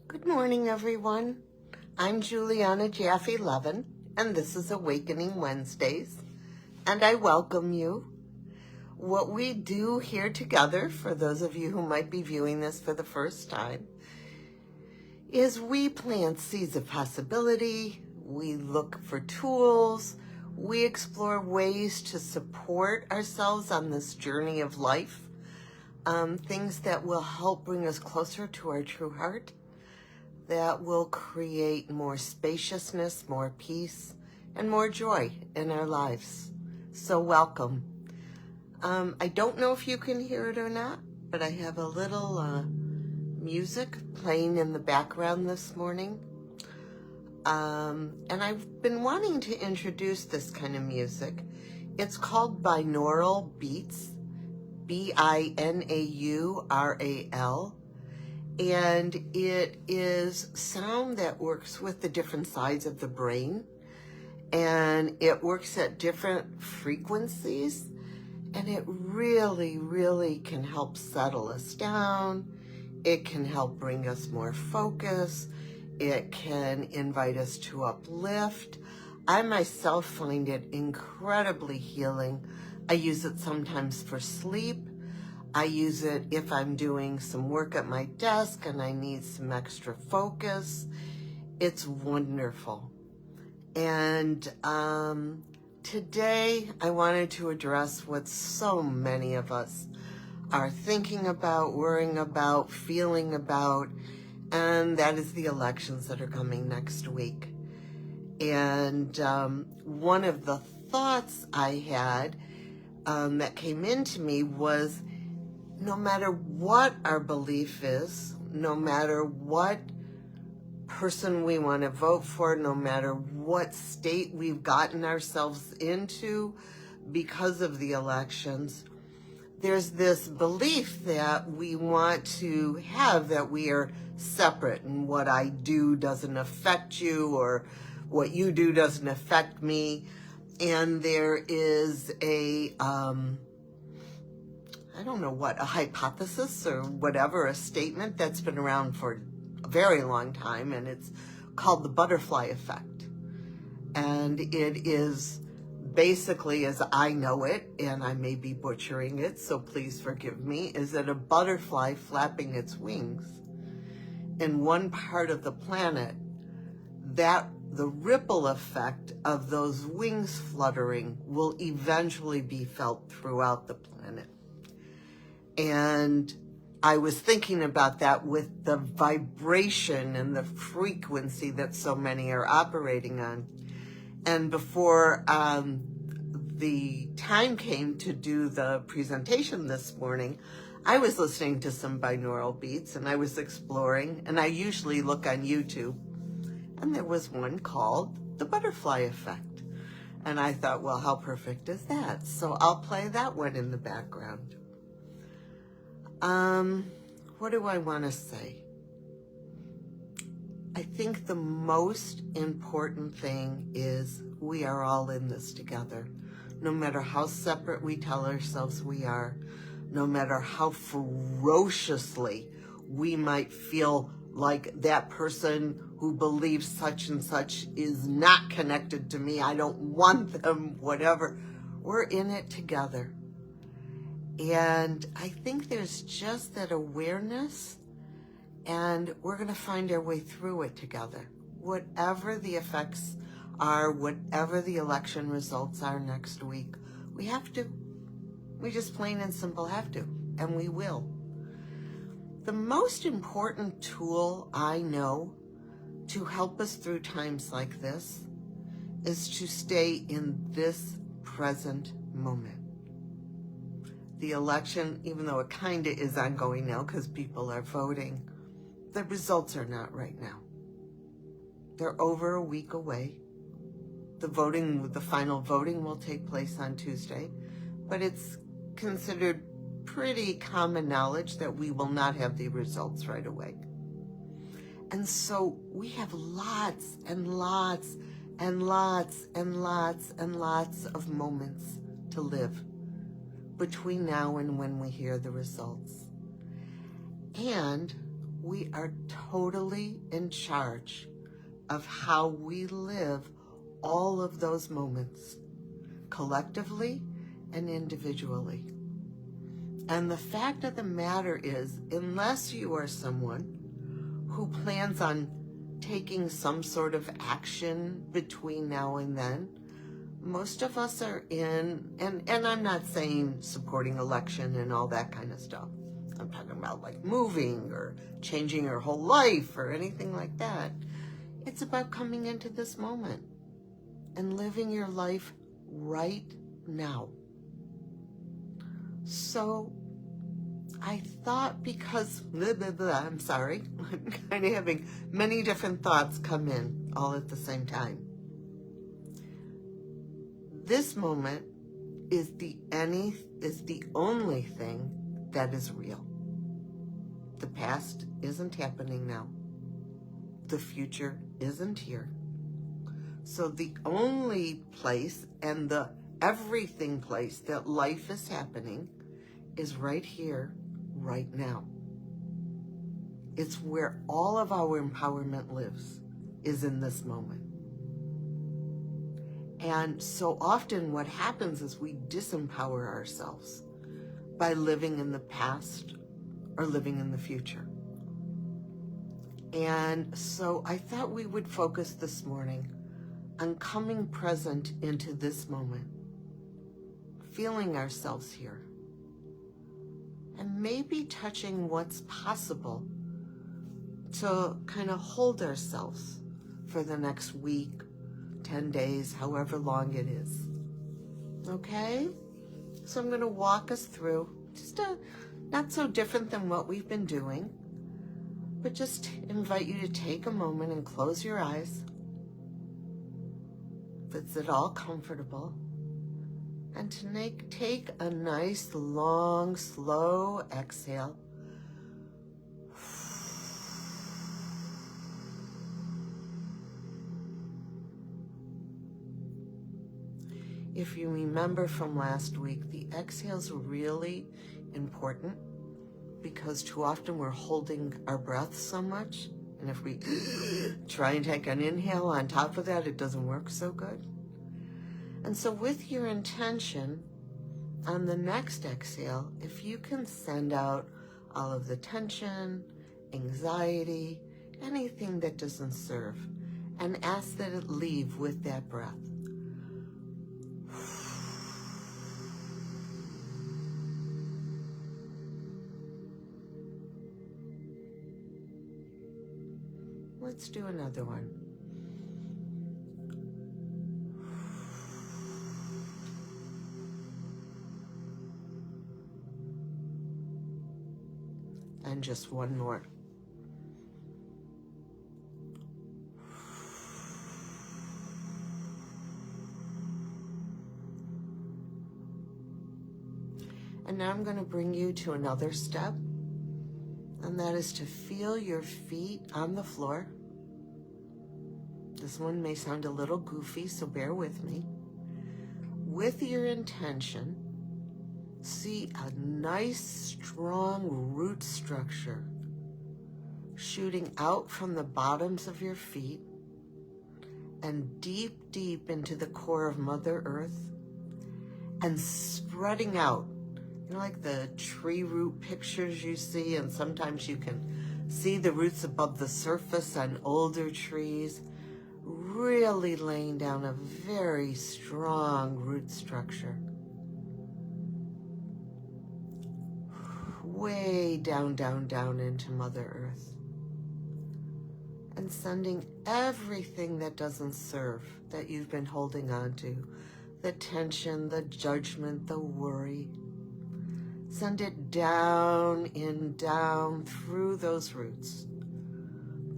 Good morning, everyone. I'm Julianna Jaffe Leven, and this is Awakening Wednesdays, and I welcome you. What we do here together, for those of you who might be viewing this for the first time, is we plant seeds of possibility, we look for tools, we explore ways to support ourselves on this journey of life, things that will help bring us closer to our true heart, that will create more spaciousness, more peace, and more joy in our lives. So welcome. I don't know if you can hear it or not, but I have a little music playing in the background this morning. And I've been wanting to introduce this kind of music. It's called binaural beats, B-I-N-A-U-R-A-L. And it is sound that works with the different sides of the brain, and it works at different frequencies, and it really, really can help settle us down. It can help bring us more focus. It can invite us to uplift. I myself find it incredibly healing. I use it sometimes for sleep. I use it if I'm doing some work at my desk and I need some extra focus. It's wonderful. And today I wanted to address what so many of us are thinking about, worrying about, feeling about, and that is the elections that are coming next week. And one of the thoughts I had that came into me was, no matter what our belief is, no matter what person we want to vote for, no matter what state we've gotten ourselves into because of the elections, there's this belief that we want to have that we are separate, and what I do doesn't affect you, or what you do doesn't affect me. And there is a I don't know what, a hypothesis or whatever, a statement that's been around for a very long time, and it's called the butterfly effect. And it is basically, as I know it, and I may be butchering it, so please forgive me, is that a butterfly flapping its wings in one part of the planet, that the ripple effect of those wings fluttering will eventually be felt throughout the planet. And I was thinking about that with the vibration and the frequency that so many are operating on. And before the time came to do the presentation this morning, I was listening to some binaural beats, and I was exploring, and I usually look on YouTube, and there was one called the butterfly effect. And I thought, well, how perfect is that? So I'll play that one in the background. What do I want to say? I think the most important thing is we are all in this together. No matter how separate we tell ourselves we are, no matter how ferociously we might feel like that person who believes such and such is not connected to me, I don't want them, whatever, we're in it together. And I think there's just that awareness, and we're going to find our way through it together. Whatever the effects are, whatever the election results are next week, we have to. We just plain and simple have to, and we will. The most important tool I know to help us through times like this is to stay in this present moment. The election, even though it kind of is ongoing now because people are voting, the results are not right now. They're over a week away. The final voting will take place on Tuesday, but it's considered pretty common knowledge that we will not have the results right away. And so we have lots and lots and lots and lots and lots of moments to live between now and when we hear the results. And we are totally in charge of how we live all of those moments, collectively and individually. And the fact of the matter is, unless you are someone who plans on taking some sort of action between now and then, most of us are in, and I'm not saying supporting election and all that kind of stuff. I'm talking about like moving or changing your whole life or anything like that. It's about coming into this moment and living your life right now. So I thought, because I'm sorry, I'm kind of having many different thoughts come in all at the same time. This moment is the only thing that is real. The past isn't happening now. The future isn't here. So the only place and the everything place that life is happening is right here, right now. It's where all of our empowerment lives, is in this moment. And so often what happens is we disempower ourselves by living in the past or living in the future. And so I thought we would focus this morning on coming present into this moment, feeling ourselves here, and maybe touching what's possible to kind of hold ourselves for the next week, 10 days, however long it is. Okay? So I'm going to walk us through, just not so different than what we've been doing, but just invite you to take a moment and close your eyes, if it's at all comfortable, and to take a nice, long, slow exhale. If you remember from last week, the exhale's really important because too often we're holding our breath so much, and if we try and take an inhale on top of that, it doesn't work so good. And so with your intention, on the next exhale, if you can send out all of the tension, anxiety, anything that doesn't serve, and ask that it leave with that breath. Let's do another one. And just one more. And now I'm going to bring you to another step, and that is to feel your feet on the floor. This one may sound a little goofy, so bear with me. With your intention, see a nice, strong root structure shooting out from the bottoms of your feet and deep, deep into the core of Mother Earth and spreading out. You know, like the tree root pictures you see, and sometimes you can see the roots above the surface on older trees, really laying down a very strong root structure. Way down, down, down into Mother Earth. And sending everything that doesn't serve, that you've been holding on to, the tension, the judgment, the worry, send it down in, down through those roots,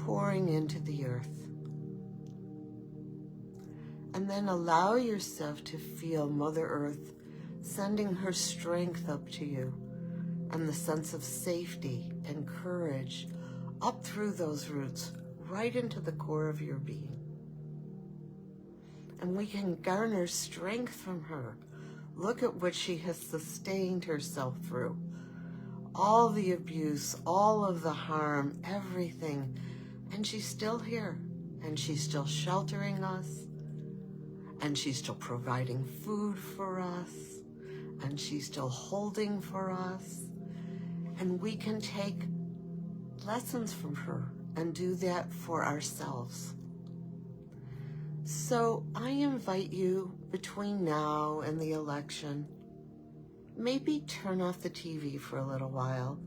pouring into the earth. And then allow yourself to feel Mother Earth sending her strength up to you, and the sense of safety and courage up through those roots, right into the core of your being. And we can garner strength from her. Look at what she has sustained herself through. all the abuse, all of the harm, everything. And she's still here. And she's still sheltering us. And she's still providing food for us. And she's still holding for us. And we can take lessons from her and do that for ourselves. So I invite you, between now and the election, maybe turn off the TV for a little while.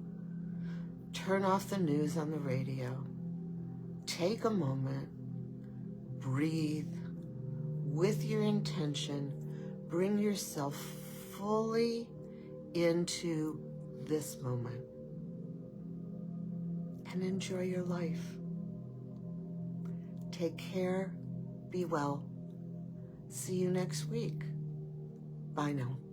Turn off the news on the radio. Take a moment. Breathe. With your intention, bring yourself fully into this moment. And enjoy your life. Take care. Be well. See you next week. Bye now.